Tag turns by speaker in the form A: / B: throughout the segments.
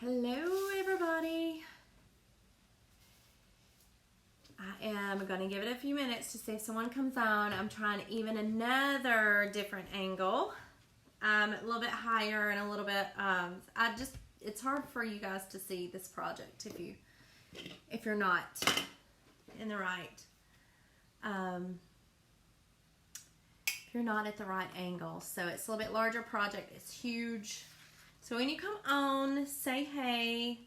A: Hello everybody. I am going to give it a few minutes to see if someone comes on. I'm trying even another different angle, a little bit higher and a little bit, it's hard for you guys to see this project if you're not in the right, if you're not at the right angle. So it's a little bit larger project. It's huge. So when you come on, say hey.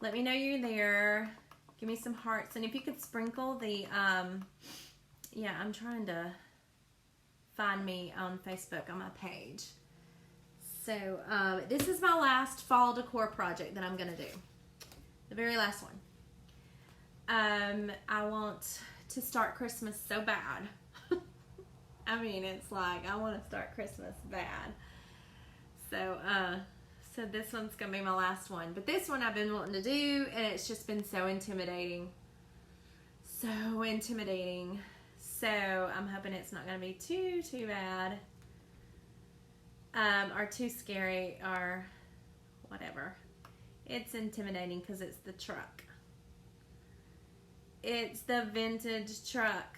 A: Let me know you're there. Give me some hearts. And if you could sprinkle the, yeah, I'm trying to find me on Facebook on my page. So this is my last fall decor project that I'm going to do. The very last one. I want to start Christmas so bad. I mean, it's like I want to start Christmas bad. So, so this one's going to be my last one. But this one I've been wanting to do, and it's just been so intimidating. So intimidating. So, I'm hoping it's not going to be too bad. Or too scary, or whatever. It's intimidating because it's the truck. It's the vintage truck.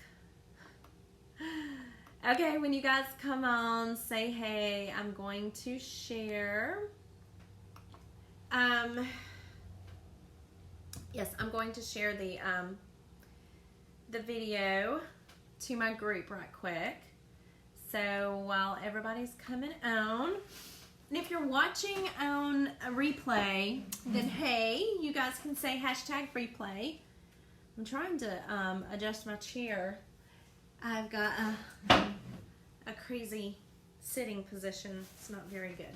A: Okay, when you guys come on, say hey. I'm going to share. Yes, I'm going to share the video to my group right quick. So while everybody's coming on, and if you're watching on a replay, then hey, you guys can say hashtag replay. I'm trying to adjust my chair. I've got a crazy sitting position. It's not very good.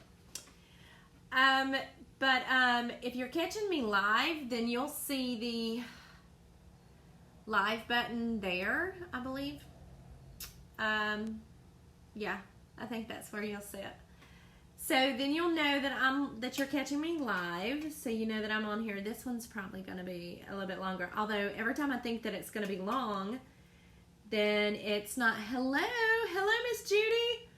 A: But if you're catching me live, then you'll see the live button there, I believe. Yeah, I think that's where you'll see it. So then you'll know that you're catching me live, so you know that I'm on here. This one's probably going to be a little bit longer. Although every time I think that it's going to be long, then it's not. Hello, Miss Judy.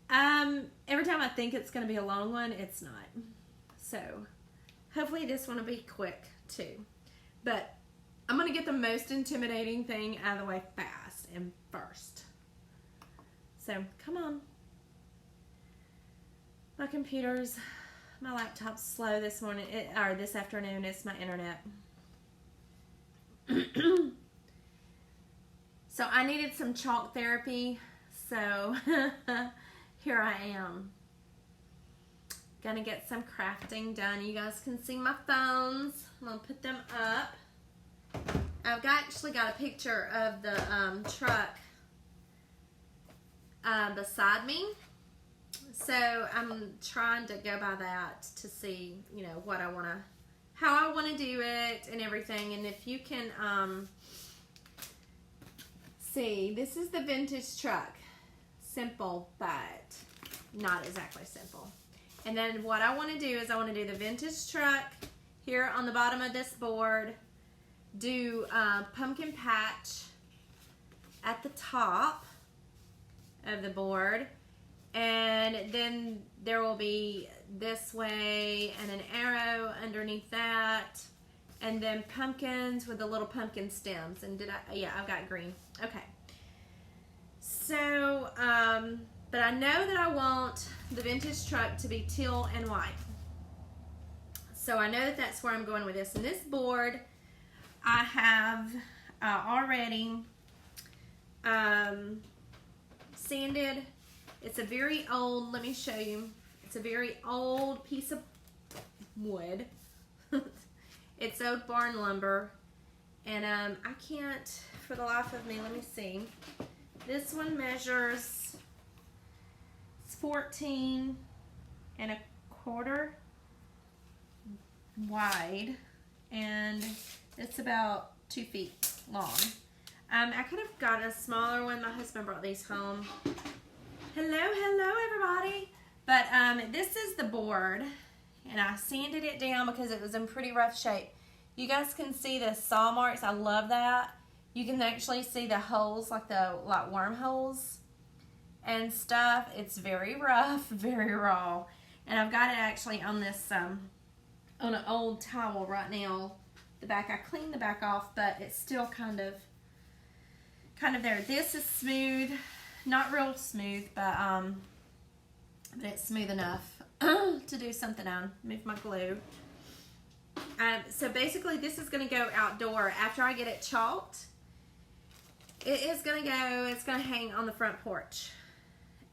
A: Every time I think it's going to be a long one, it's not. So hopefully this one will be quick too. But I'm going to get the most intimidating thing out of the way fast and first. So come on. My laptop's slow this morning, or this afternoon. It's my internet. So I needed some chalk therapy, so here I am. Gonna get some crafting done. You guys can see my phones. I'm gonna put them up. I've actually got a picture of the truck beside me. So I'm trying to go by that to see, you know, how I want to do it and everything. And if you can see, this is the vintage truck. Simple, but not exactly simple. And then what I want to do is I want to do the vintage truck here on the bottom of this board. Do pumpkin patch at the top of the board. And then there will be this way and an arrow underneath that. And then pumpkins with the little pumpkin stems. And yeah, I've got green. Okay. So, but I know that I want the vintage truck to be teal and white. So I know that that's where I'm going with this. And this board, I have already sanded. It's a very old, let me show you. It's a very old piece of wood. It's old barn lumber. And I can't, for the life of me, let me see. This one measures, it's 14 and a quarter wide. And it's about 2 feet long. I could have got a smaller one. My husband brought these home. Hello everybody. But this is the board, and I sanded it down because it was in pretty rough shape. You guys can see the saw marks. I love that. You can actually see the holes, like wormholes and stuff. It's very rough, very raw. And I've got it actually on this, on an old towel right now. The back, I cleaned the back off, but it's still kind of there. This is smooth, not real smooth, but it's smooth enough to do something on. Move my glue. So basically this is going to go outdoor after I get it chalked. It's going to hang on the front porch.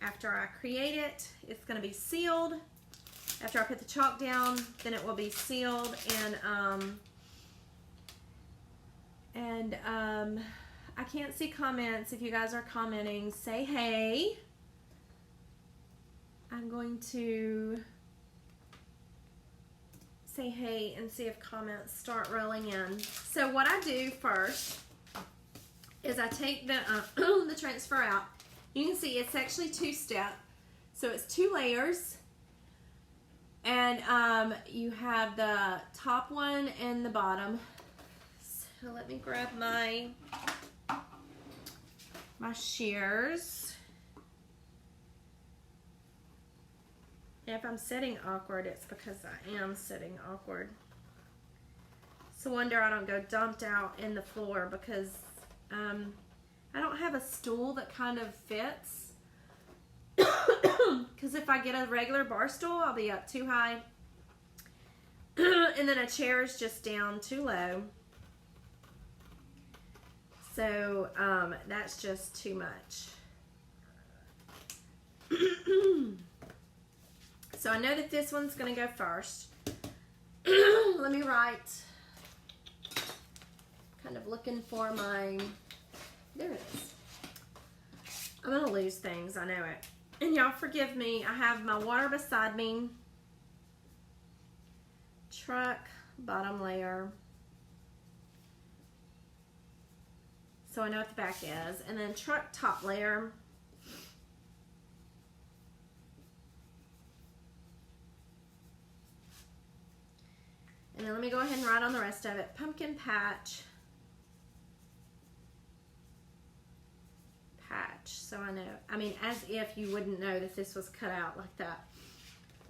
A: After I create it, it's going to be sealed. After I put the chalk down, then it will be sealed, and I can't see comments. If you guys are commenting, say hey. I'm going to say hey and see if comments start rolling in. So what I do first is I take the the transfer out. You can see it's actually two-step, so it's 2 layers, and you have the top one and the bottom. So let me grab my shears. And if I'm sitting awkward, it's because I am sitting awkward. It's a wonder I don't go dumped out in the floor, because I don't have a stool that kind of fits. Because if I get a regular bar stool, I'll be up too high. And then a chair is just down too low. So that's just too much. So I know that this one's going to go first. Let me write. Kind of looking for my... There it is. I'm going to lose things. I know it. And y'all forgive me. I have my water beside me. Truck, bottom layer. So I know what the back is. And then truck, top layer. And then let me go ahead and write on the rest of it. Pumpkin patch. So I know, I mean, as if you wouldn't know that this was cut out like that.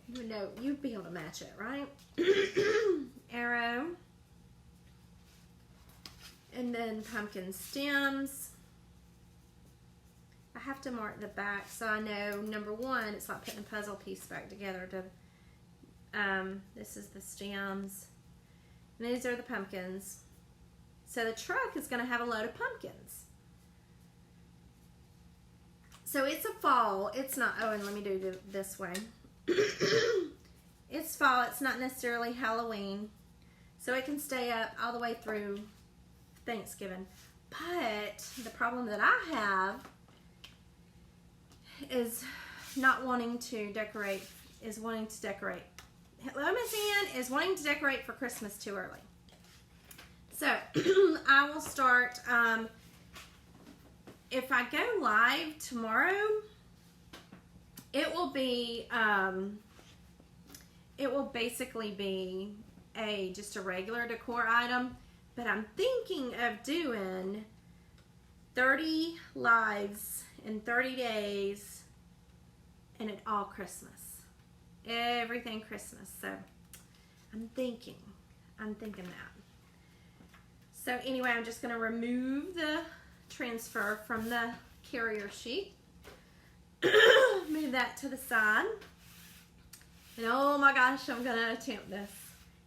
A: You would know, you'd be able to match it, right? Arrow. And then pumpkin stems. I have to mark the back so I know, number one, it's like putting a puzzle piece back together. This is the stems. And these are the pumpkins. So the truck is going to have a load of pumpkins. So it's a fall. It's not, oh, and let me do it this way. It's fall. It's not necessarily Halloween. So it can stay up all the way through Thanksgiving. But the problem that I have is not wanting to decorate, is wanting to decorate. MSN is wanting to decorate for Christmas too early. So I will start... if I go live tomorrow, it will basically be just a regular decor item, but I'm thinking of doing 30 lives in 30 days and it all Christmas. Everything Christmas. So I'm thinking that. So anyway, I'm just going to remove the transfer from the carrier sheet. Move that to the side. And oh my gosh, I'm going to attempt this.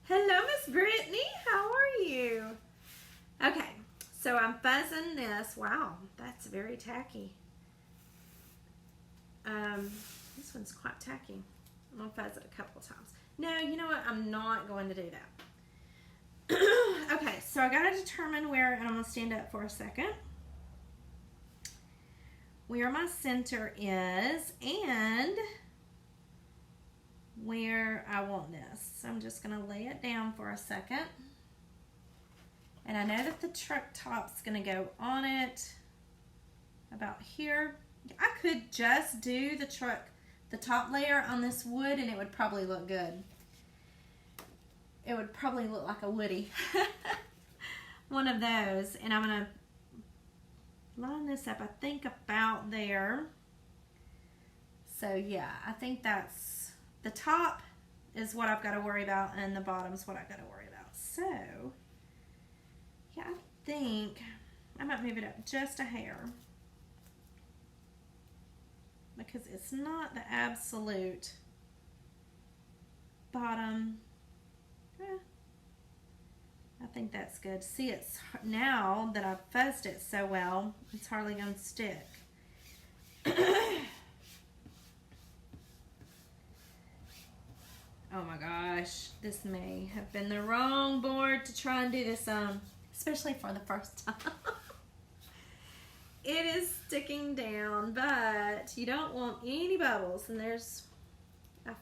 A: Hello, Miss Brittany. How are you? Okay, so I'm fuzzing this. Wow, that's very tacky. This one's quite tacky. I'm going to fuzz it a couple times. No, you know what? I'm not going to do that. Okay, so I got to determine where, and I'm going to stand up for a second, where my center is and where I want this. So I'm just going to lay it down for a second. And I know that the truck top's going to go on it about here. I could just do the top layer on this wood and it would probably look good. It would probably look like a Woody. One of those. And I'm going to line this up, I think about there. So yeah, I think that's the top is what I've got to worry about, and the bottom's what I've got to worry about. So, yeah, I think I might move it up just a hair because it's not the absolute bottom. I think that's good. See, it's now that I've fuzzed it so well, it's hardly going to stick. Oh my gosh, this may have been the wrong board to try and do this on, especially for the first time. It is sticking down, but you don't want any bubbles, and I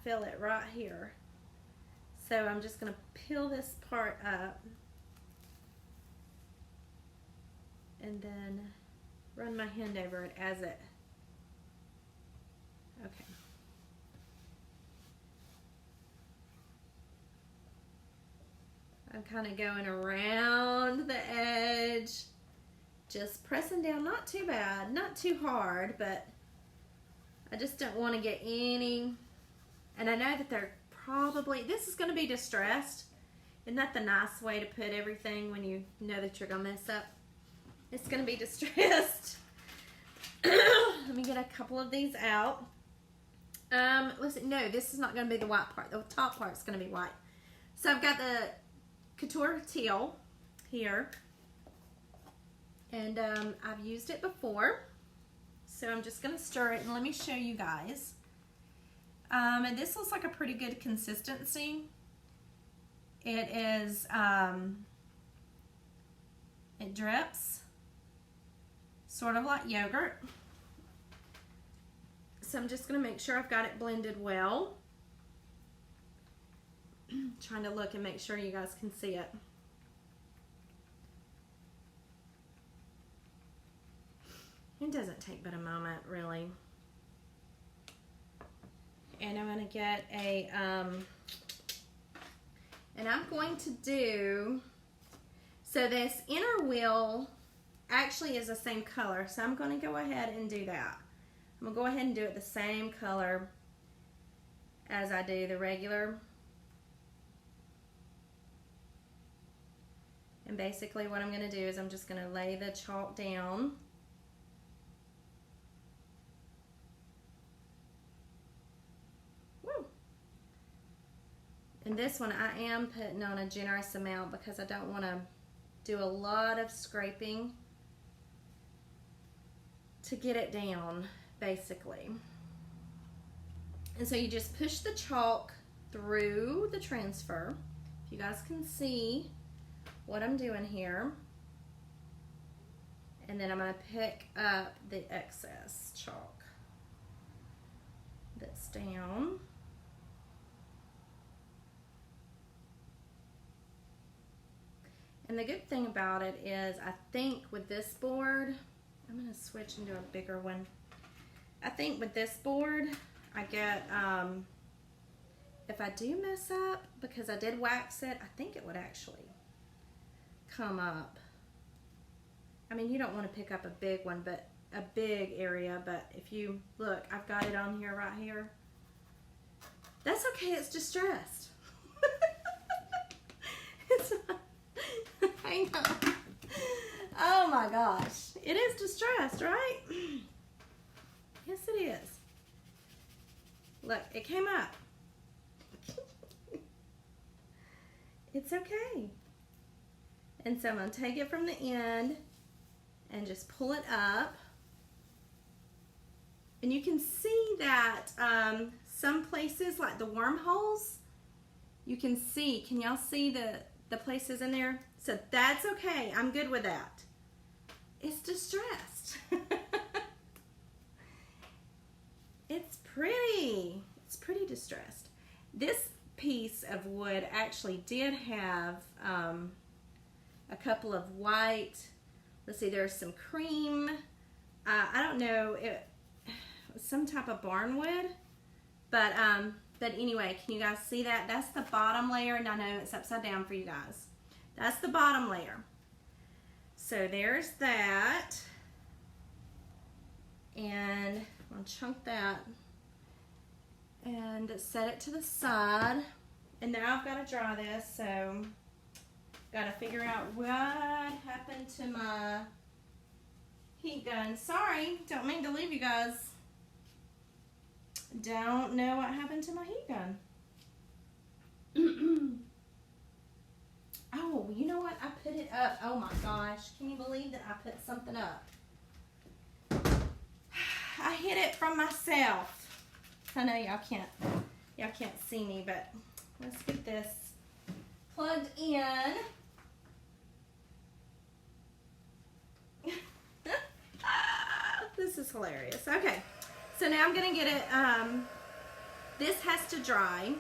A: feel it right here. So I'm just going to peel this part up and then run my hand over it as it, okay. I'm kind of going around the edge, just pressing down, not too bad, not too hard, but I just don't want to get any, and I know that they're probably, this is going to be distressed. Isn't that the nice way to put everything when you know that you're going to mess up? It's going to be distressed. Let me get a couple of these out. Listen, no, this is not going to be the white part. The top part's going to be white. So I've got the Couture teal here, and I've used it before, so I'm just going to stir it, and let me show you guys. And this looks like a pretty good consistency. It is, it drips sort of like yogurt. So I'm just going to make sure I've got it blended well. Trying to look and make sure you guys can see it. It doesn't take but a moment, really. And I'm going to get a, and I'm going to do, so this inner wheel actually is the same color, so I'm going to go ahead and do that. I'm going to go ahead and do it the same color as I do the regular. And basically what I'm going to do is I'm just going to lay the chalk down. Woo. And this one I am putting on a generous amount because I don't want to do a lot of scraping to get it down, basically. And so you just push the chalk through the transfer. If you guys can see what I'm doing here. And then I'm going to pick up the excess chalk that's down. And the good thing about it is, I think with this board, I'm going to switch into a bigger one. I think with this board, I get, if I do mess up, because I did wax it, I think it would actually come up. I mean, you don't want to pick up a big one, but a big area, but if you look, I've got it on here, right here. That's okay, it's distressed. It's not, hang on. Oh my gosh, it is distressed, right? Yes, it is. Look, it came up. It's okay. And so I'm going to take it from the end and just pull it up. And you can see that some places, like the wormholes, you can see, can y'all see the places in there? So that's okay. I'm good with that. It's distressed. It's pretty. It's pretty distressed. This piece of wood actually did have a couple of white, let's see, there's some cream, I don't know, it was some type of barnwood, but anyway, can you guys see that? That's the bottom layer, and I know it's upside down for you guys. That's the bottom layer. So there's that, and I'll chunk that, and set it to the side. And now I've got to dry this, so got to figure out what happened to my heat gun. Sorry, don't mean to leave you guys. Don't know what happened to my heat gun. Oh, you know what? I put it up. Oh my gosh. Can you believe that I put something up? I hid it from myself. I know y'all can't see me, but let's get this plugged in. This is hilarious. Okay, so now I'm gonna get it, this has to dry.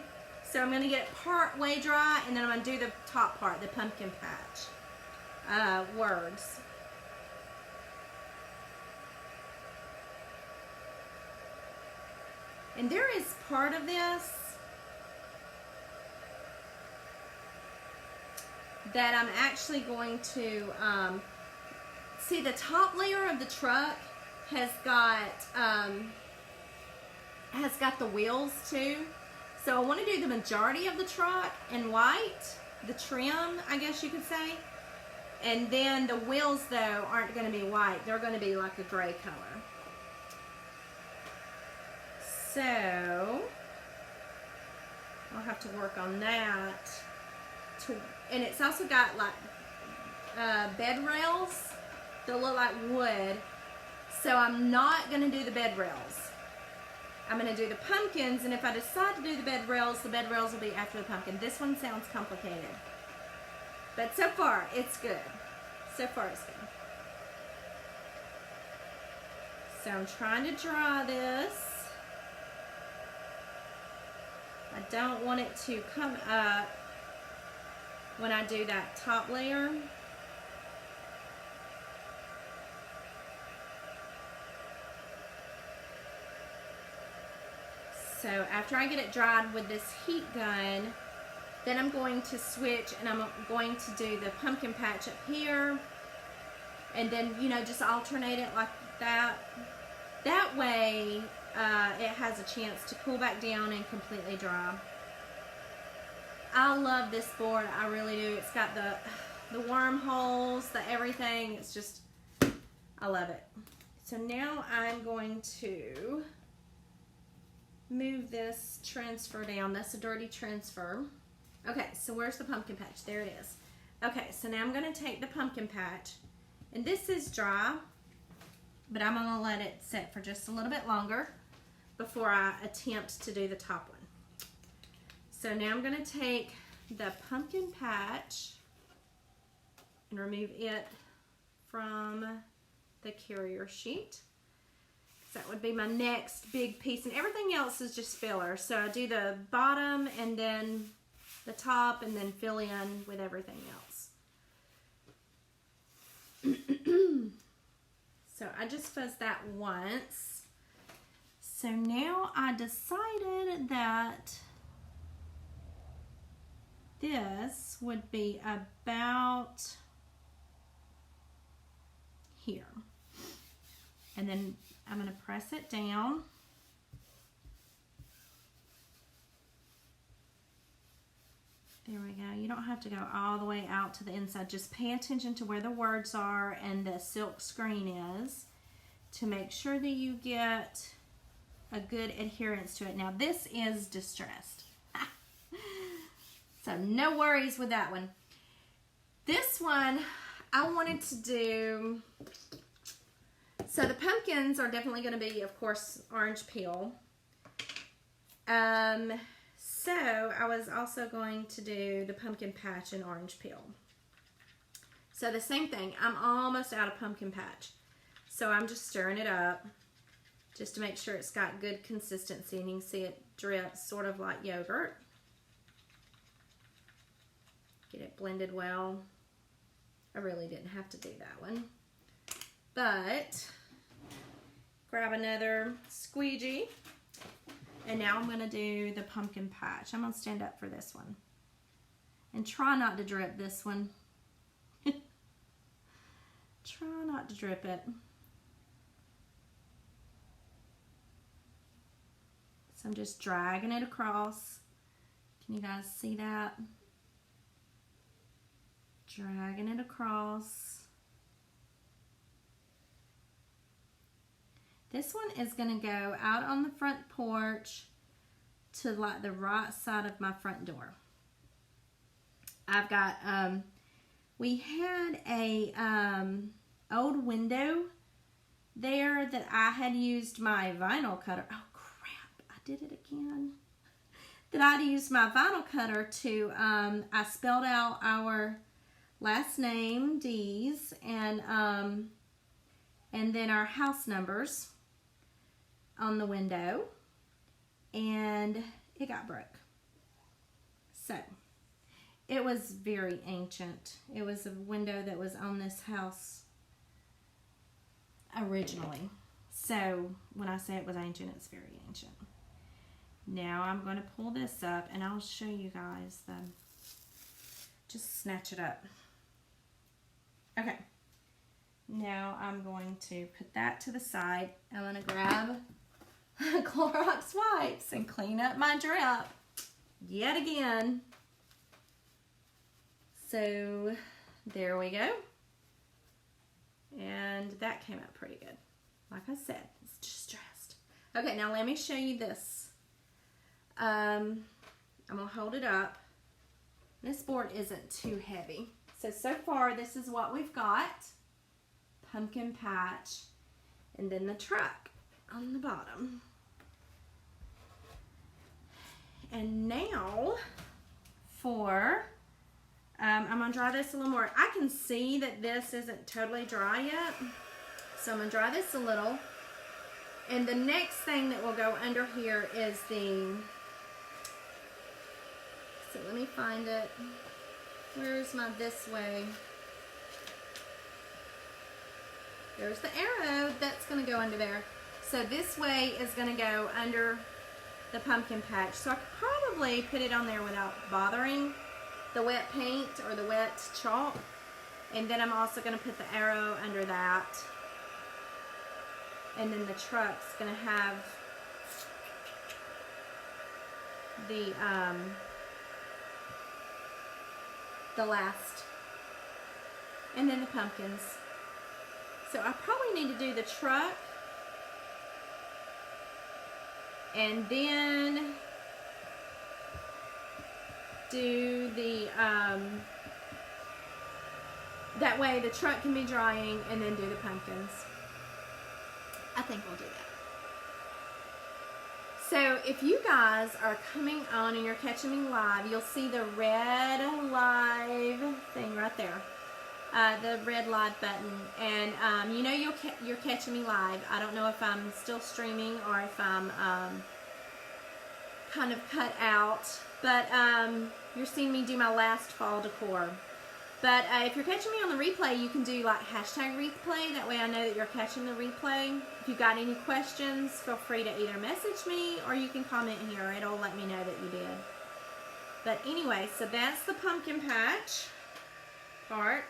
A: So I'm gonna get it part way dry, and then I'm gonna do the top part, the pumpkin patch words. And there is part of this that I'm actually going to, see, the top layer of the truck has got the wheels too. So I want to do the majority of the truck in white, the trim, I guess you could say. And then the wheels, though, aren't going to be white. They're going to be like a gray color. So I'll have to work on that. And it's also got like bed rails that look like wood. So I'm not going to do the bed rails. I'm going to do the pumpkins, and if I decide to do the bed rails will be after the pumpkin. This one sounds complicated. But so far, it's good. So far, it's good. So I'm trying to dry this. I don't want it to come up when I do that top layer. So after I get it dried with this heat gun, then I'm going to switch and I'm going to do the pumpkin patch up here. And then, you know, just alternate it like that. That way, it has a chance to cool back down and completely dry. I love this board. I really do. It's got the wormholes, the everything. It's just, I love it. So now I'm going to move this transfer down. That's a dirty transfer. Okay, so where's the pumpkin patch? There it is. Okay, so now I'm going to take the pumpkin patch, and this is dry, but I'm going to let it sit for just a little bit longer before I attempt to do the top one. So now I'm going to take the pumpkin patch and remove it from the carrier sheet. That would be my next big piece, and everything else is just filler. So I do the bottom and then the top and then fill in with everything else. So I just fuzzed that once. So now I decided that this would be about here. And then I'm going to press it down. There we go. You don't have to go all the way out to the inside. Just pay attention to where the words are and the silk screen is to make sure that you get a good adherence to it. Now this is distressed. So no worries with that one. This one I wanted to do... So the pumpkins are definitely going to be, of course, orange peel. So I was also going to do the pumpkin patch in orange peel. So the same thing. I'm almost out of pumpkin patch. So I'm just stirring it up just to make sure it's got good consistency. And you can see it drips sort of like yogurt. Get it blended well. I really didn't have to do that one. But grab another squeegee, and now I'm going to do the pumpkin patch. I'm going to stand up for this one and try not to drip this one. Try not to drip it. So I'm just dragging it across. Can you guys see that? Dragging it across. This one is going to go out on the front porch to like the right side of my front door. I've got, we had a old window there that I had used my vinyl cutter. Oh crap, I did it again. That I'd used my vinyl cutter to, I spelled out our last name, D's, and then our house numbers on the window, and it got broke. So it was very ancient. It was a window that was on this house originally. So when I say it was ancient, it's very ancient. Now I'm going to pull this up and I'll show you guys the, just snatch it up. Okay. Now I'm going to put that to the side. I'm going to grab Clorox wipes and clean up my drip yet again. So there we go. And that came out pretty good. Like I said, it's distressed. Okay, now let me show you this. I'm going to hold it up. This board isn't too heavy. So far this is what we've got. Pumpkin patch. And then the truck on the bottom. And now for, I'm going to dry this a little more. I can see that this isn't totally dry yet. So I'm going to dry this a little. And the next thing that will go under here is the, so let me find it. Where's my this way? There's the arrow that's going to go under there. So this way is going to go under the pumpkin patch. So I could probably put it on there without bothering the wet paint or the wet chalk. And then I'm also going to put the arrow under that. And then the truck's going to have the last. And then the pumpkins. So I probably need to do the truck. And then do the, that way the truck can be drying, and then do the pumpkins. I think we'll do that. So if you guys are coming on and you're catching me live, you'll see the red live thing right there. The red live button, and you know you're catching me live. I don't know if I'm still streaming or if I'm kind of cut out, but you're seeing me do my last fall decor. But if you're catching me on the replay, you can do like hashtag replay. That way I know that you're catching the replay. If you've got any questions, feel free to either message me or you can comment here. It'll let me know that you did. But anyway, so that's the pumpkin patch part.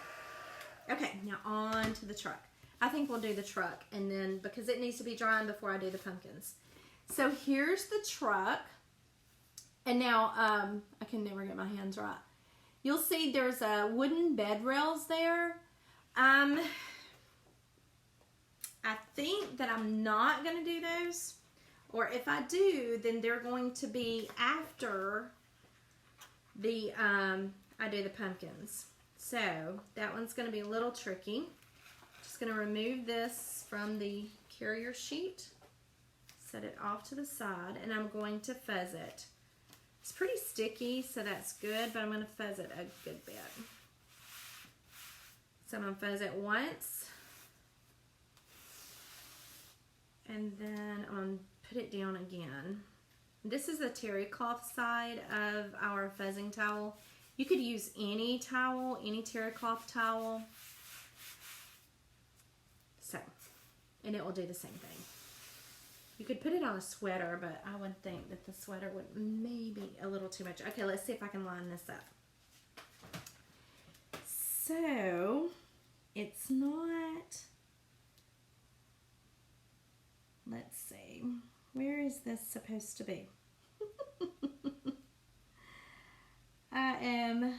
A: Okay, now on to the truck. I think we'll do the truck, and then because it needs to be drying before I do the pumpkins. So here's the truck, and now I can never get my hands right. You'll see there's wooden bed rails there. I think that I'm not going to do those, or if I do, then they're going to be after the I do the pumpkins. So that one's going to be a little tricky. Just going to remove this from the carrier sheet, set it off to the side, and I'm going to fuzz it. It's pretty sticky, so that's good, but I'm going to fuzz it a good bit. So I'm going to fuzz it once, and then I'm going to put it down again. This is the terry cloth side of our fuzzing towel. You could use any towel, any terry cloth towel. So, and it will do the same thing. You could put it on a sweater, but I would think that the sweater would maybe a little too much. Okay, let's see if I can line this up. So, it's not, let's see. Where is this supposed to be? I am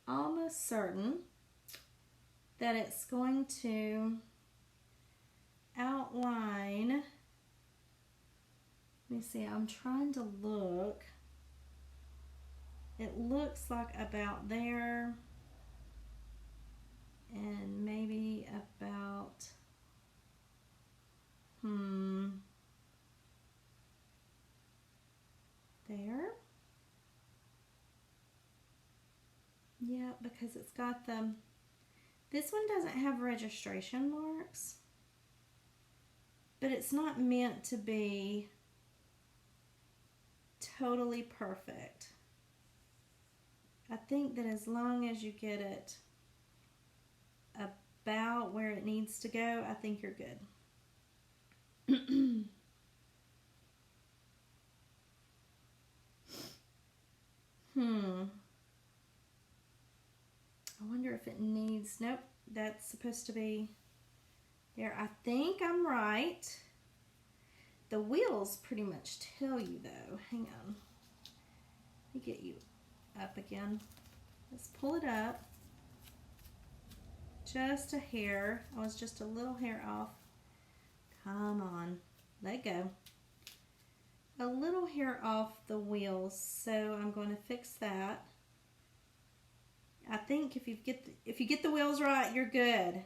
A: almost certain that it's going to outline. Let me see, I'm trying to look. It looks like about there and maybe about, there. Yeah, because it's got this one doesn't have registration marks, but it's not meant to be totally perfect. I think that as long as you get it about where it needs to go, I think you're good. I wonder if it needs, nope, that's supposed to be there. I think I'm right. The wheels pretty much tell you though. Hang on. Let me get you up again. Let's pull it up. Just a hair. I was just a little hair off. Come on. Let go. A little hair off the wheels, so I'm going to fix that. I think if you get the wheels right, you're good.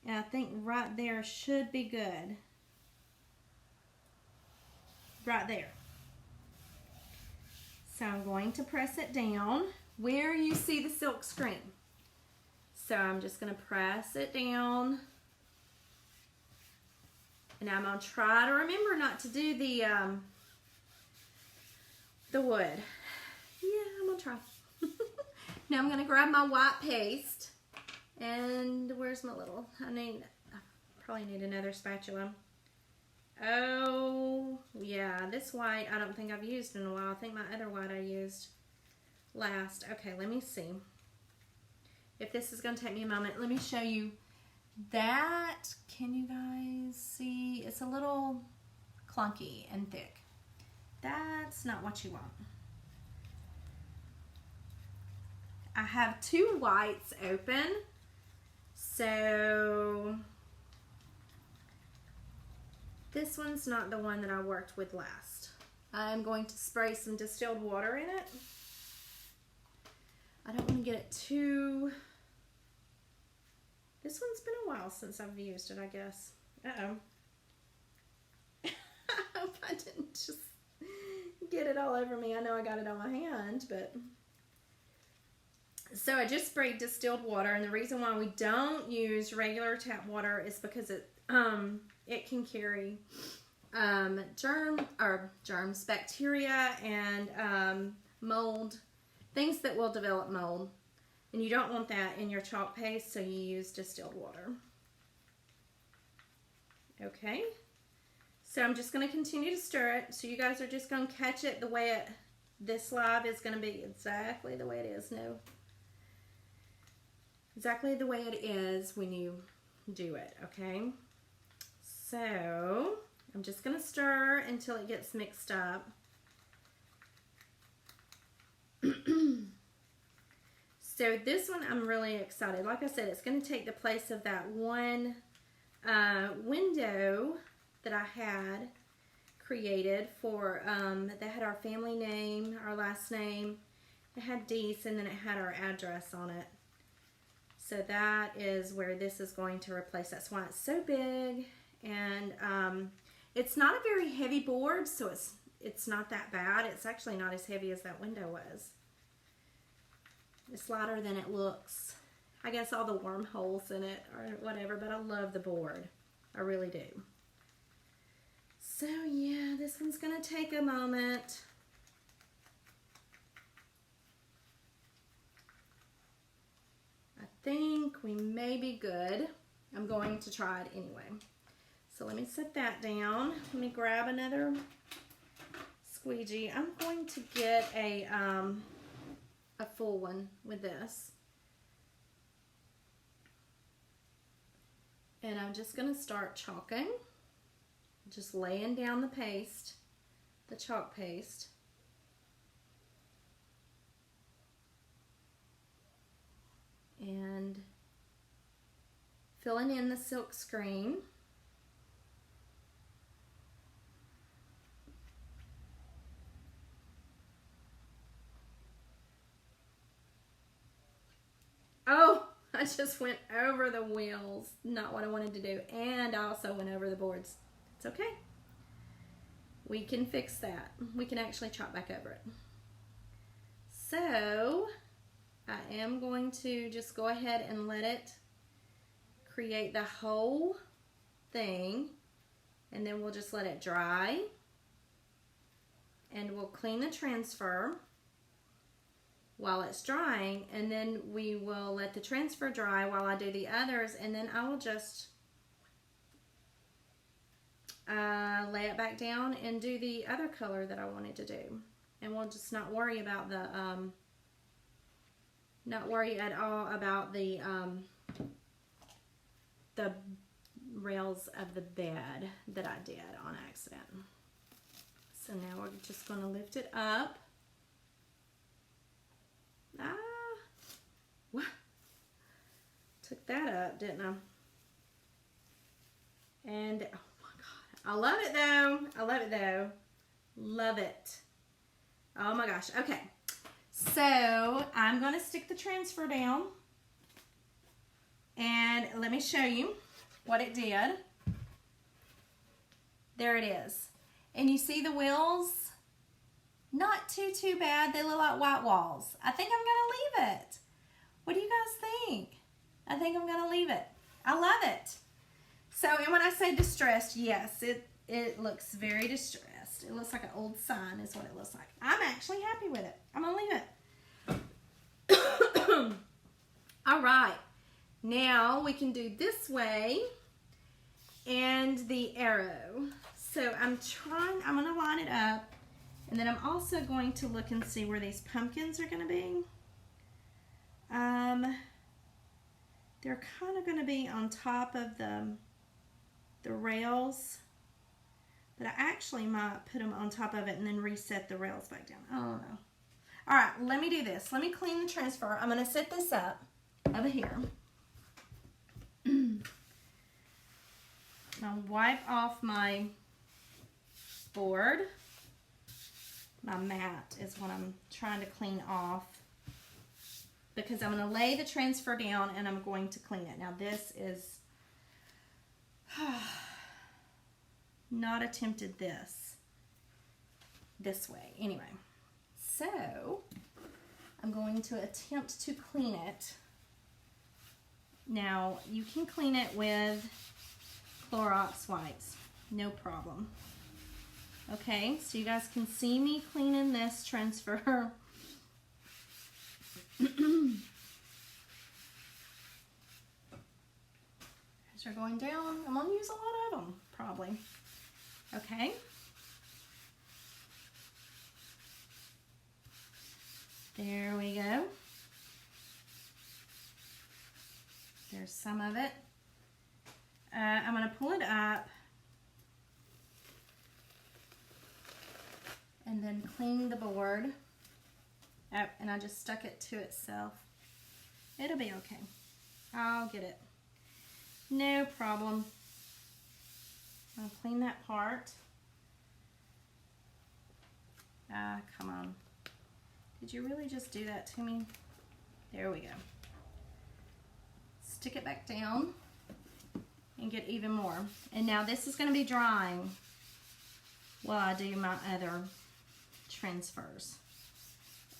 A: And I think right there should be good. Right there. So I'm going to press it down where you see the silk screen. So I'm just going to press it down. And I'm going to try to remember not to do the wood. Yeah, I'm going to try. Now I'm going to grab my white paste. And where's my little, I probably need another spatula. Oh, yeah, this white I don't think I've used in a while. I think my other white I used last. Okay, let me see. If this is going to take me a moment, let me show you that. Can you guys see? It's a little clunky and thick. That's not what you want. I have two whites open, so this one's not the one that I worked with last. I'm going to spray some distilled water in it. I don't want to get it too... This one's been a while since I've used it, I guess. Uh-oh. I hope I didn't just get it all over me. I know I got it on my hand, but... So I just sprayed distilled water, and the reason why we don't use regular tap water is because it can carry germs, bacteria, and mold, things that will develop mold. And you don't want that in your chalk paste, so you use distilled water. Okay, so I'm just going to continue to stir it. So you guys are just going to catch it the way this live is going to be exactly the way it is. No. Exactly the way it is when you do it, okay? So, I'm just going to stir until it gets mixed up. So this one I'm really excited. Like I said, it's going to take the place of that one window that I had created for, that had our family name, our last name. It had Dees, and then it had our address on it. So that is where this is going to replace. That's why it's so big. And it's not a very heavy board, so it's not that bad. It's actually not as heavy as that window was. It's lighter than it looks. I guess all the wormholes in it or whatever, but I love the board. I really do. So yeah, this one's going to take a moment. I think we may be good. I'm going to try it anyway. So let me set that down. Let me grab another squeegee. I'm going to get a full one with this. And I'm just going to start chalking. just laying down the paste, the chalk paste. And filling in the silk screen. Oh, I just went over the wheels. Not what I wanted to do. And I also went over the boards. It's okay. We can fix that. We can actually chop back over it. So, I am going to just go ahead and let it create the whole thing. And then we'll just let it dry. And we'll clean the transfer while it's drying, and then we will let the transfer dry while I do the others, and then I will just lay it back down and do the other color that I wanted to do. And we'll just not worry about the not worry at all about the rails of the bed that I did on accident. So now we're just going to lift it up. What? Took that up, didn't I? And oh my God, I love it though. I love it though. Love it. Oh my gosh. Okay, so I'm going to stick the transfer down, and let me show you what it did. There it is, and you see the wheels. Not too bad. They look like white walls. I think I'm going to leave it. What do you guys think? I think I'm going to leave it. I love it. So, and when I say distressed, yes, it looks very distressed. It looks like an old sign is what it looks like. I'm actually happy with it. I'm going to leave it. All right. Now we can do this way and the arrow. So I'm going to line it up. And then I'm also going to look and see where these pumpkins are going to be. They're kind of going to be on top of the rails. But I actually might put them on top of it and then reset the rails back down. I don't know. All right, let me do this. Let me clean the transfer. I'm going to set this up over here. I'll wipe off my board. My mat is what I'm trying to clean off, because I'm going to lay the transfer down and I'm going to clean it. Now this is not attempted this way. Anyway, so I'm going to attempt to clean it. Now you can clean it with Clorox wipes, no problem. Okay, so you guys can see me cleaning this transfer. As they're going down, I'm going to use a lot of them, probably. Okay. There we go. There's some of it. I'm going to pull it up and then clean the board. Oh, and I just stuck it to itself. It'll be okay. I'll get it. No problem. I'll clean that part. Ah, come on. Did you really just do that to me? There we go. Stick it back down and get even more. And now this is going to be drying while I do my other transfers.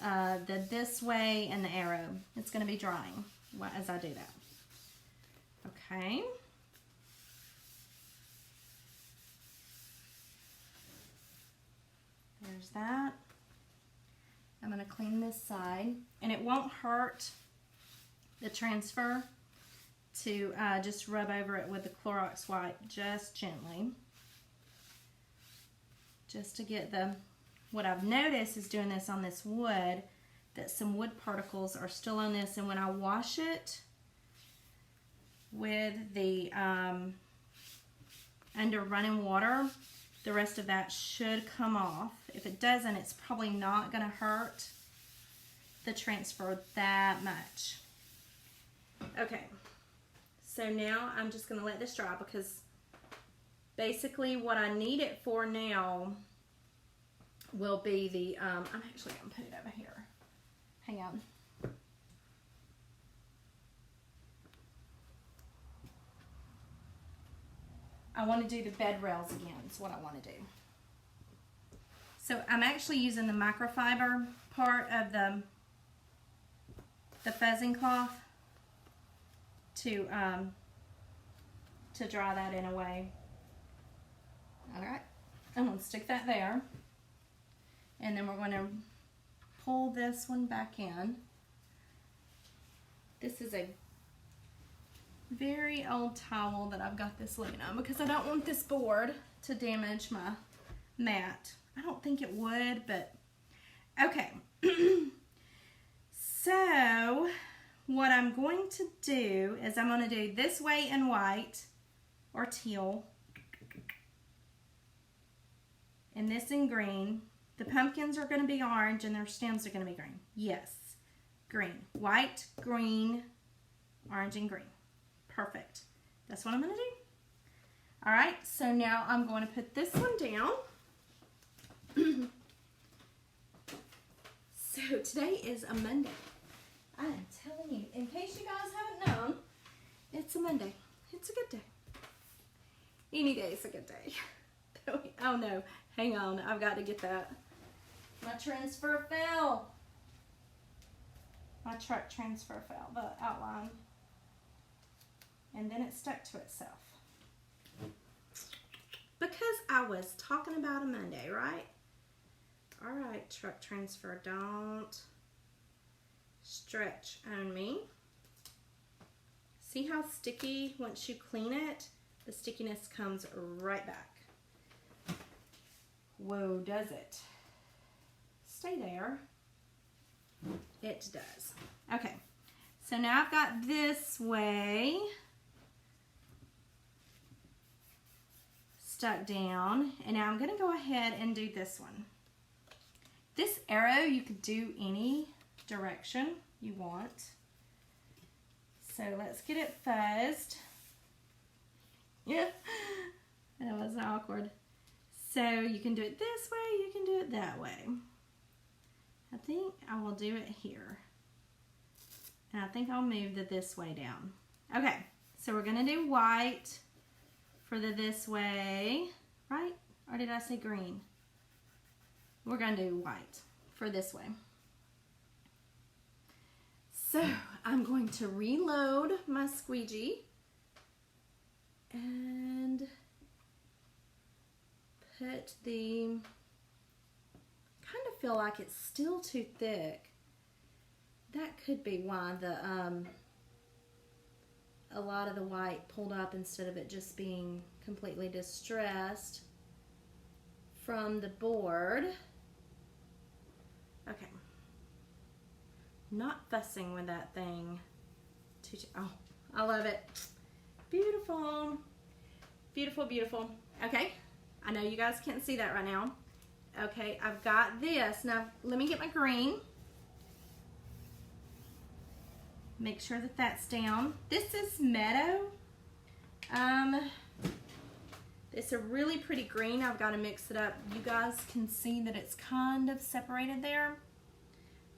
A: The this way and the arrow. It's going to be drying as I do that. Okay. There's that. I'm going to clean this side, and it won't hurt the transfer to just rub over it with the Clorox wipe just gently, just to get the, what I've noticed is doing this on this wood, that some wood particles are still on this, and when I wash it with the under running water, the rest of that should come off. If it doesn't, it's probably not going to hurt the transfer that much. Okay, so now I'm just going to let this dry because basically what I need it for now will be the, I'm actually going to put it over here. Hang on. I want to do the bed rails again, is what I want to do. So I'm actually using the microfiber part of the fuzzing cloth to dry that in a way. All right, I'm going to stick that there. And then we're going to pull this one back in. This is a very old towel that I've got this laying on because I don't want this board to damage my mat. I don't think it would, but okay. So what I'm going to do is I'm going to do this way in white or teal and this in green. The pumpkins are going to be orange and their stems are going to be green. Yes, green, white, green, orange, and green. Perfect. That's what I'm going to do. All right, so now I'm going to put this one down. So today is a Monday. I am telling you, in case you guys haven't known, it's a Monday. It's a good day. Any day is a good day. Oh no, hang on, I've got to get that. My transfer fell. My truck transfer fell, the outline. And then it stuck to itself. Because I was talking about a Monday, right? All right, truck transfer, don't stretch on me. See how sticky, once you clean it, the stickiness comes right back. Whoa, does it? Stay there. It does. Okay, so now I've got this way stuck down, and now I'm going to go ahead and do this one. This arrow you could do any direction you want. So let's get it fuzzed. Yeah, that was awkward. So you can do it this way, you can do it that way. I think I will do it here. And I think I'll move the this way down. Okay, so we're gonna do white for the this way, right? Or did I say green? We're gonna do white for this way. So I'm going to reload my squeegee and put the, kind of feel like it's still too thick. That could be why the a lot of the white pulled up instead of it just being completely distressed from the board. Okay. Not fussing with that thing. Oh, I love it. Beautiful. Beautiful, beautiful. Okay. I know you guys can't see that right now. Okay, I've got this. Now, let me get my green. Make sure that that's down. This is Meadow. It's a really pretty green. I've got to mix it up. You guys can see that it's kind of separated there.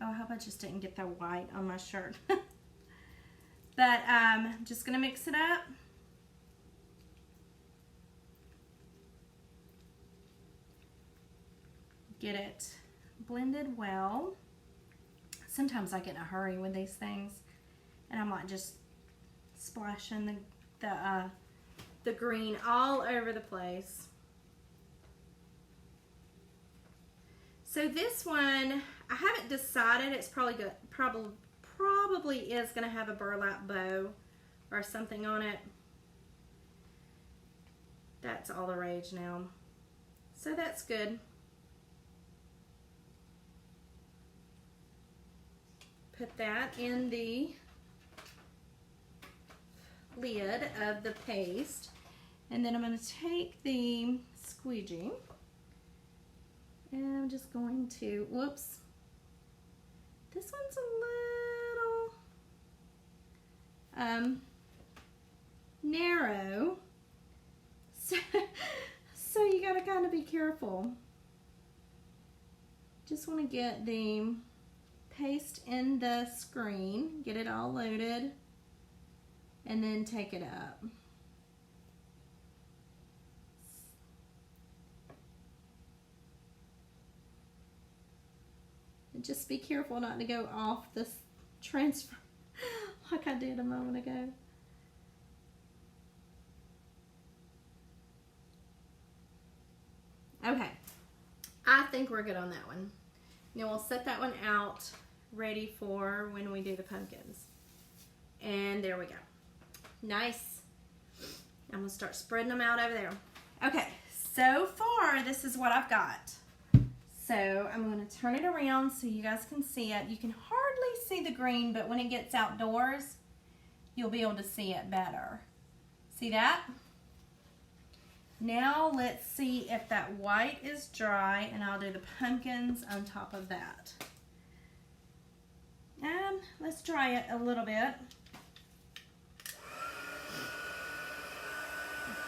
A: Oh, I hope I just didn't get the white on my shirt. But I'm just going to mix it up. Get it blended well. Sometimes I get in a hurry with these things, and I'm like just splashing the green all over the place. So this one, I haven't decided. It's probably good. Probably is going to have a burlap bow or something on it. That's all the rage now. So that's good. Put that in the lid of the paste. And then I'm going to take the squeegee and I'm just going to, whoops, this one's a little narrow, so you got to kind of be careful. Just want to get the paste in the screen, get it all loaded, and then take it up. And just be careful not to go off this transfer like I did a moment ago. Okay, I think we're good on that one. Now we'll set that one out ready for when we do the pumpkins. And there we go. Nice. I'm gonna start spreading them out over there. Okay, so far this is what I've got. So I'm gonna turn it around so you guys can see it. You can hardly see the green, but when it gets outdoors, you'll be able to see it better. See that? Now let's see if that white is dry, and I'll do the pumpkins on top of that. Let's dry it a little bit.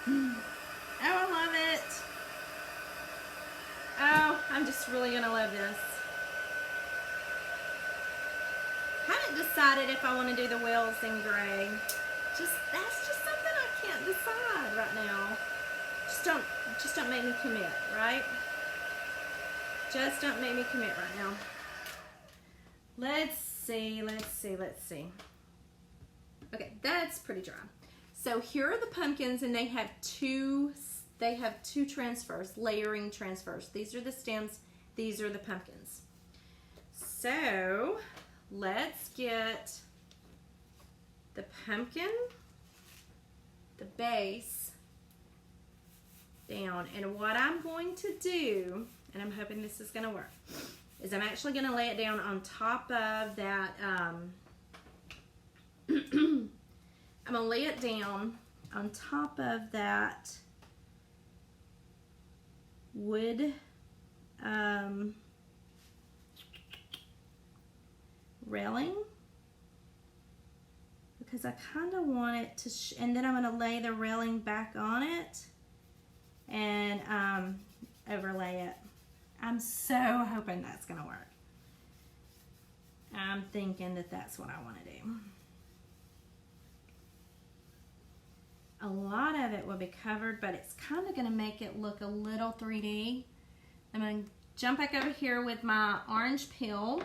A: Oh, I love it. Oh, I'm just really gonna love this. Haven't decided if I want to do the wheels in gray. That's just something I can't decide right now. Just don't make me commit, right? Just don't make me commit right now. Let's see. Okay, that's pretty dry. So here are the pumpkins, and they have two transfers, layering transfers. These are the stems, these are the pumpkins. So let's get the pumpkin, the base, down. And what I'm going to do, and I'm hoping this is going to work, is I'm actually going to lay it down on top of that, I'm going to lay it down on top of that wood railing, because I kind of want it to, and then I'm going to lay the railing back on it and overlay it. I'm so hoping that's going to work. I'm thinking that that's what I want to do. A lot of it will be covered, but it's kind of going to make it look a little 3D. I'm going to jump back over here with my orange peel.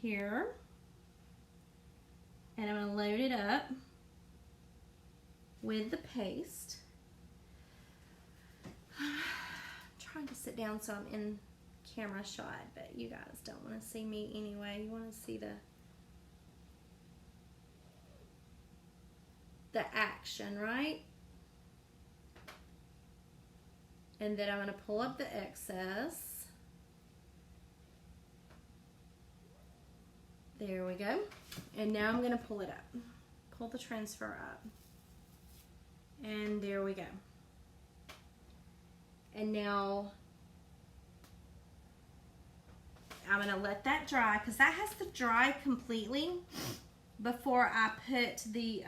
A: Here. And I'm going to load it up with the paste. I'm trying to sit down so I'm in camera shot, but you guys don't want to see me anyway. You want to see the action, right? And then I'm going to pull up the excess. There we go. And now I'm going to pull it up. Pull the transfer up. And there we go. And now I'm going to let that dry, because that has to dry completely before I put the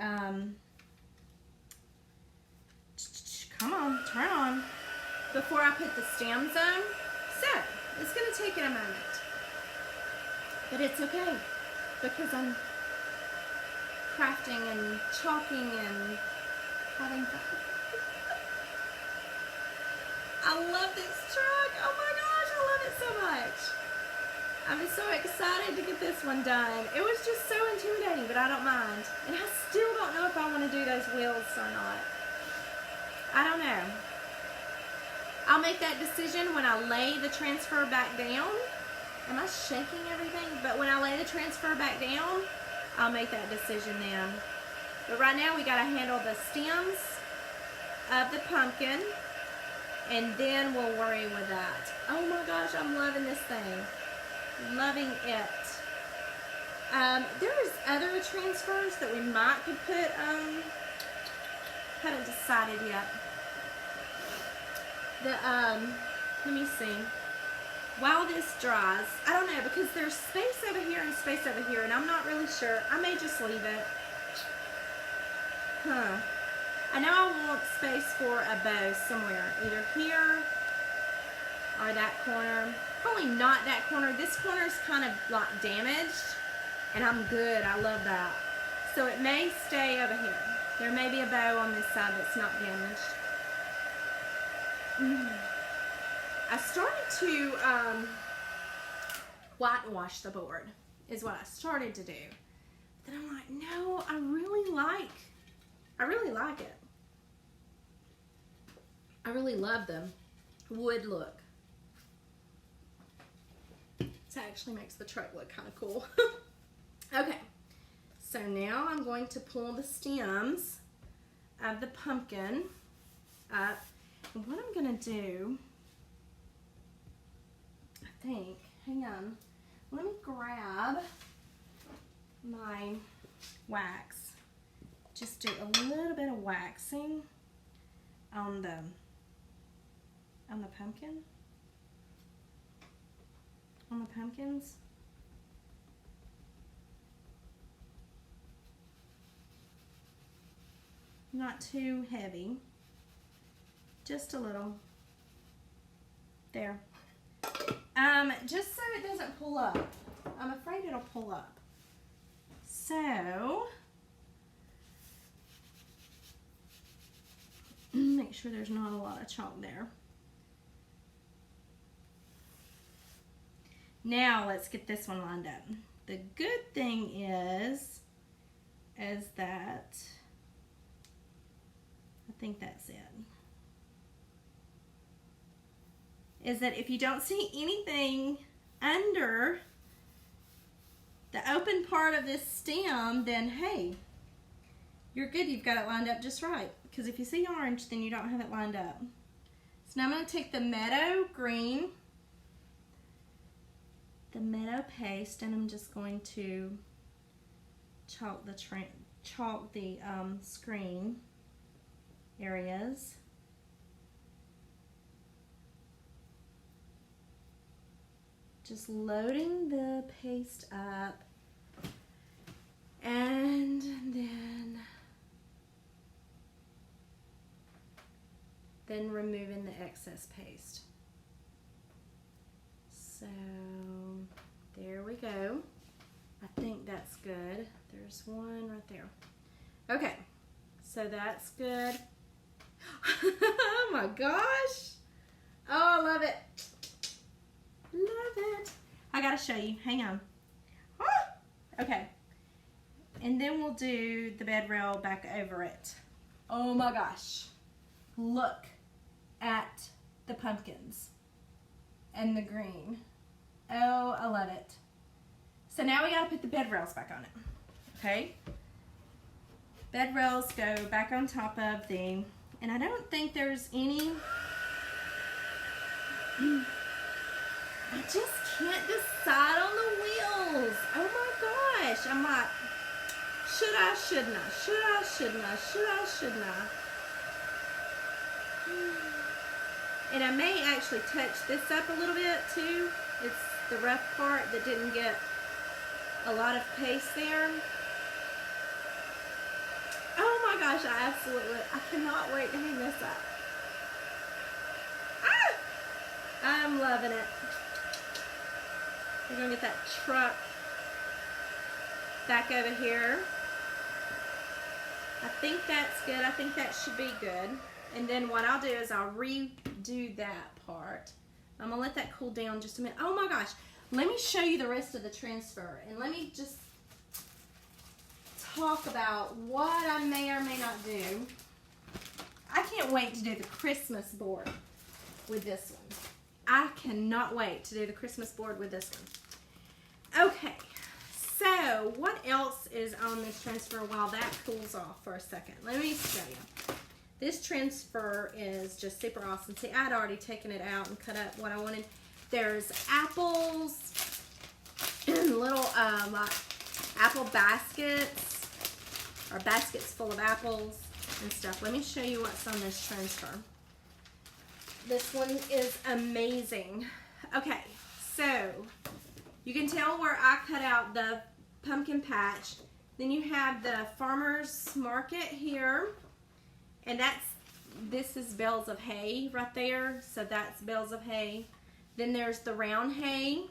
A: come on, turn on, before I put the stems on. So it's going to take it a moment, but it's okay, because I'm crafting and chalking and having fun. I love this truck. Oh my gosh, I love it so much. I'm just so excited to get this one done. It was just so intimidating, but I don't mind. And I still don't know if I want to do those wheels or not. I don't know. I'll make that decision when I lay the transfer back down. Am I shaking everything? But when I lay the transfer back down, I'll make that decision then. But right now we got to handle the stems of the pumpkin, and then we'll worry with that. Oh my gosh, I'm loving this thing. Loving it. There's other transfers that we might could put, haven't decided yet. Let me see. While this dries, I don't know, because there's space over here and space over here, and I'm not really sure. I may just leave it. I know I want space for a bow somewhere, either here or that corner. Probably not that corner. This corner is kind of like damaged, and I'm good. I love that. So it may stay over here. There may be a bow on this side that's not damaged. I started to whitewash the board, is what I started to do. But then I'm like, no, I really like it. I really love the wood look. This actually makes the truck look kind of cool. Okay, so now I'm going to pull the stems of the pumpkin up. And what I'm going to do, I think, hang on, let me grab my wax. Just do a little bit of waxing on the pumpkin, on the pumpkins. Not too heavy, just a little. There. Just so it doesn't pull up. I'm afraid it'll pull up. So, make sure there's not a lot of chalk there. Now let's get this one lined up. The good thing is that, I think that's it, is that if you don't see anything under the open part of this stem, then hey, you're good. You've got it lined up just right. Because if you see orange, then you don't have it lined up. So now I'm going to take the meadow green, the meadow paste, and I'm just going to chalk the screen areas. Just loading the paste up, and then removing the excess paste. So there we go. I think that's good. There's one right there. Okay, so that's good. Oh my gosh. Oh, I love it. Love it. I gotta show you. Hang on. Okay. And then we'll do the bed rail back over it. Oh my gosh. Look at the pumpkins and the green. Oh, I love it. So now we gotta put the bed rails back on it. Okay? Bed rails go back on top of the, and I don't think there's any, I just can't decide on the wheels. Oh my gosh. I'm like, should I, shouldn't I? Should I, shouldn't I? Should I, shouldn't I? And I may actually touch this up a little bit too. It's the rough part that didn't get a lot of paste there. Oh my gosh, I cannot wait to hang this up. Ah! I'm loving it. We're gonna get that truck back over here. I think that's good. I think that should be good. And then what I'll do is I'll redo that part. I'm gonna let that cool down just a minute. Oh my gosh. Let me show you the rest of the transfer. And let me just talk about what I may or may not do. I can't wait to do the Christmas board with this one. I cannot wait to do the Christmas board with this one. Okay, so what else is on this transfer while that cools off for a second? Let me show you. This transfer is just super awesome. See, I'd already taken it out and cut up what I wanted. There's apples and little like apple baskets, or baskets full of apples and stuff. Let me show you what's on this transfer. This one is amazing. Okay, so you can tell where I cut out the pumpkin patch. Then you have the farmer's market here, and this is bales of hay right there, so that's bales of hay. Then there's the round hay,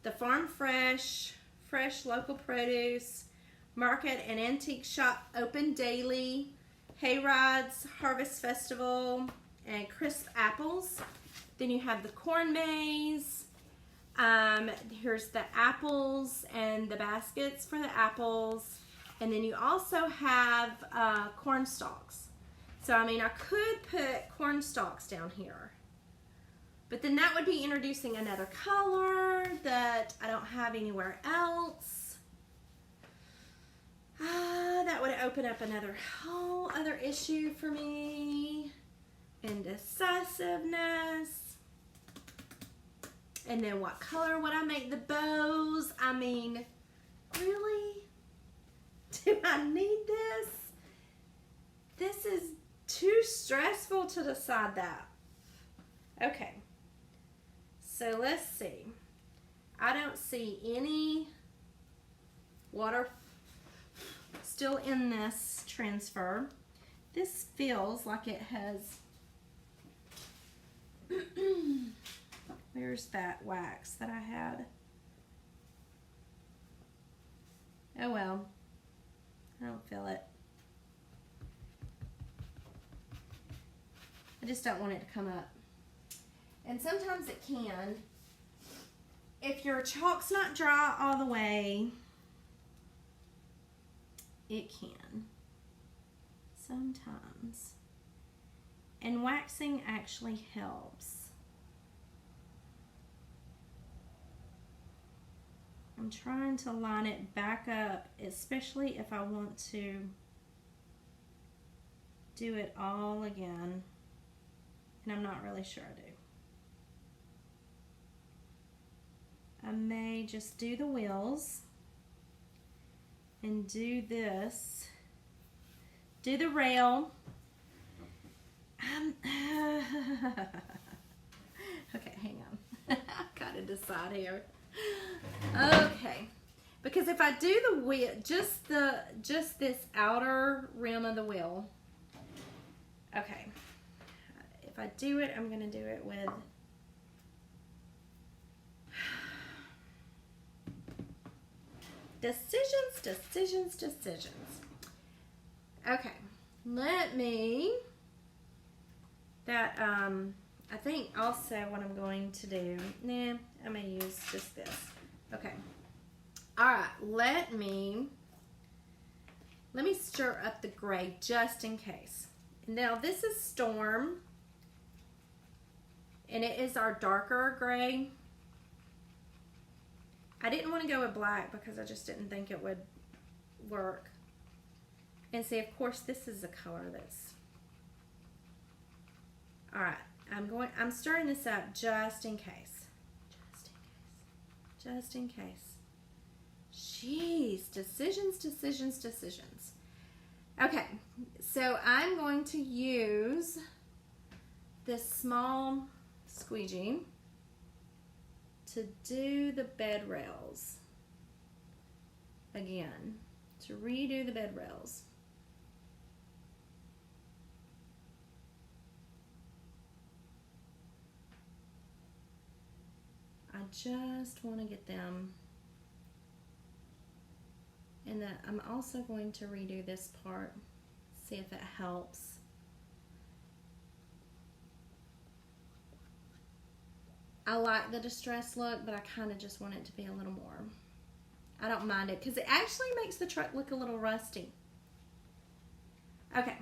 A: the farm fresh local produce, market and antique shop open daily, hay rides, harvest festival, and crisp apples. Then you have the corn maze. Here's the apples and the baskets for the apples. And then you also have corn stalks. So, I mean, I could put corn stalks down here. But then that would be introducing another color that I don't have anywhere else. That would open up another whole other issue for me. Indecisiveness. And then what color would I make the bows? I mean, really? Do I need this? This is too stressful to decide that. Okay. So let's see. I don't see any water still in this transfer. This feels like it has... Where's that wax that I had? Oh well, I don't feel it. I just don't want it to come up. And sometimes it can. If your chalk's not dry all the way, it can. Sometimes. And waxing actually helps. I'm trying to line it back up, especially if I want to do it all again. And I'm not really sure I do. I may just do the wheels and do this. Do the rail. Okay, hang on. I've got to decide here. Okay, because if I do the wheel, just this outer rim of the wheel. Okay, if I do it, I'm going to do it with decisions. Okay, let me. I think also what I'm going to do, I'm going to use just this. Okay. All right, let me stir up the gray just in case. Now this is Storm, and it is our darker gray. I didn't want to go with black because I just didn't think it would work. And see, of course, this is the color that's... All right. I'm stirring this up just in case. Just in case. Jeez, decisions. Okay, so I'm going to use this small squeegee to do the bed rails again, to redo the bed rails. I just want to get them, and then I'm also going to redo this part, see if it helps. I like the distressed look, but I kind of just want it to be a little more. I don't mind it because it actually makes the truck look a little rusty. Okay,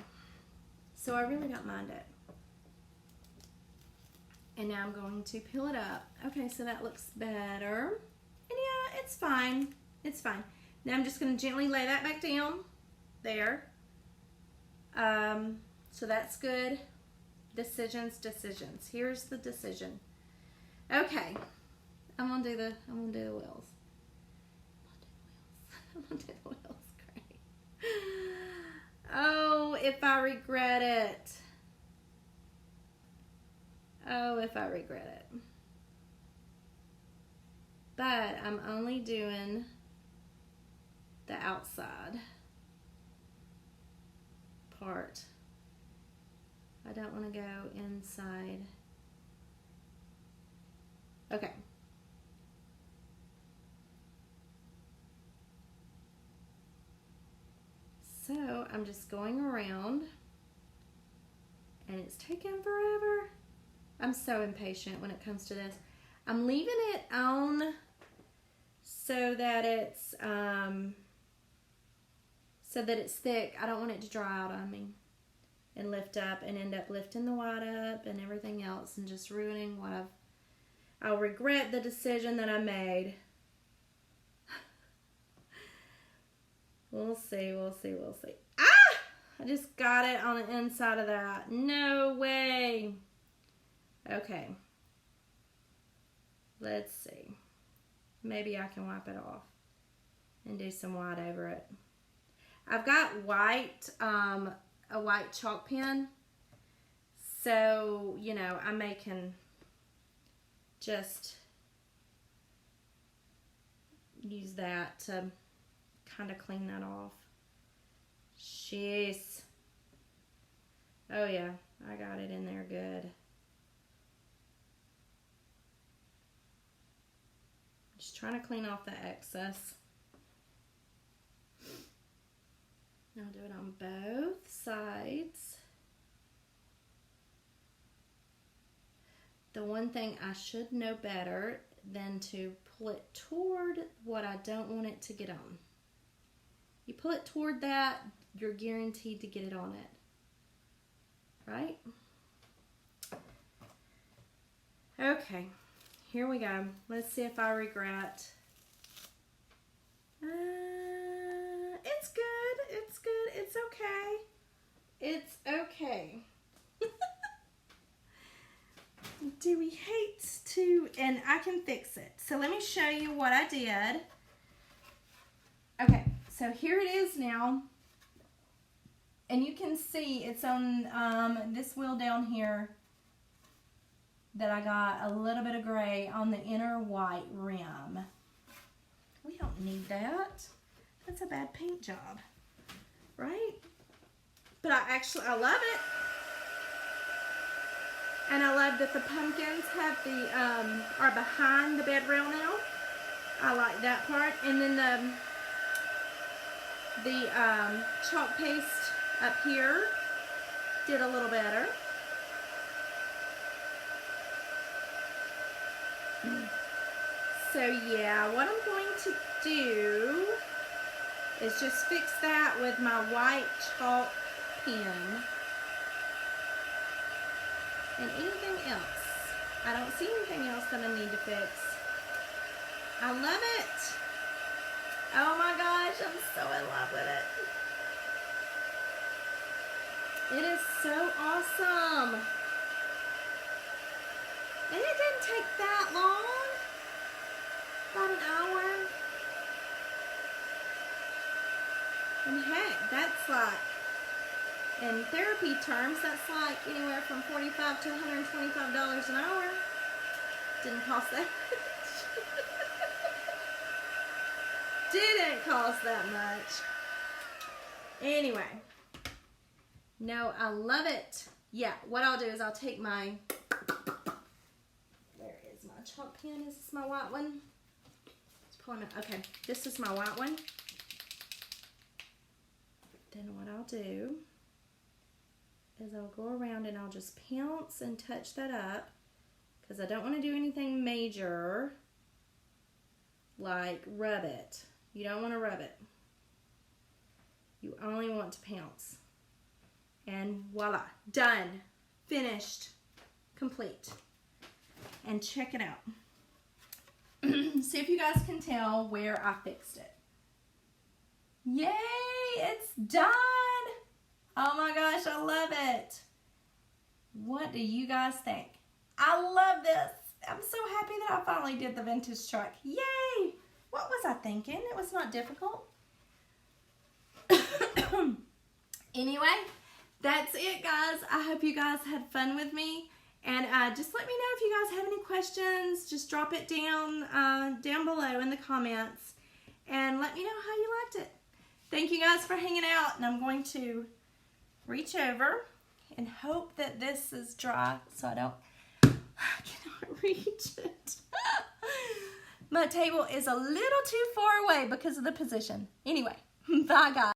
A: so I really don't mind it. And now I'm going to peel it up. Okay, so that looks better. And yeah, it's fine. It's fine. Now I'm just going to gently lay that back down. There. So that's good. Decisions. Here's the decision. Okay. I'm gonna do the wheels. Oh, if I regret it. Oh, if I regret it. But I'm only doing the outside part. I don't want to go inside. Okay. So I'm just going around and it's taking forever. I'm so impatient when it comes to this. I'm leaving it on so that it's thick. I don't want it to dry out on me and lift up and end up lifting the white up and everything else and just ruining what I'll regret the decision that I made. We'll see, we'll see, we'll see. Ah! I just got it on the inside of that. No way. Okay. Let's see. Maybe I can wipe it off and do some white over it. I've got white, a white chalk pen. So, you know, I can just use that to kind of clean that off. Jeez. Oh yeah, I got it in there good. Just trying to clean off the excess. I'll do it on both sides. The one thing I should know better than to pull it toward what I don't want it to get on. You pull it toward that, you're guaranteed to get it on it. Right? Okay, here we go. Let's see if I regret. It's good. It's good. It's okay. It's okay. Do we hate to, and I can fix it. So let me show you what I did. Okay, so here it is now. And you can see it's on this wheel down here that I got a little bit of gray on the inner white rim. We don't need that. That's a bad paint job, right? But I love it. And I love that the pumpkins have are behind the bed rail now. I like that part. And then the chalk paste up here did a little better. So yeah, what I'm going to do is just fix that with my white chalk pen. And anything else? I don't see anything else that I need to fix. I love it. Oh my gosh, I'm so in love with it. It is so awesome. And it didn't take that long. About an hour. And heck, that's like, in therapy terms, that's like anywhere from $45 to $125 an hour. Didn't cost that much. Didn't cost that much. Anyway. No, I love it. Yeah, what I'll do is I'll take my, where is my chalk pen? Is this my white one? It's pulling it. Okay, this is my white one. Then what I'll do is I'll go around and I'll just pounce and touch that up because I don't want to do anything major like rub it. You don't want to rub it. You only want to pounce. And voila, done, finished, complete. And check it out. See if you guys can tell where I fixed it. Yay, it's done. Oh my gosh, I love it. What do you guys think? I love this. I'm so happy that I finally did the vintage truck. Yay! What was I thinking? It was not difficult. Anyway, that's it, guys. I hope you guys had fun with me. And just let me know if you guys have any questions. Just drop it down below in the comments. And let me know how you liked it. Thank you guys for hanging out. And I'm going to reach over and hope that this is dry so I cannot reach it. My table is a little too far away because of the position. Anyway, bye guys.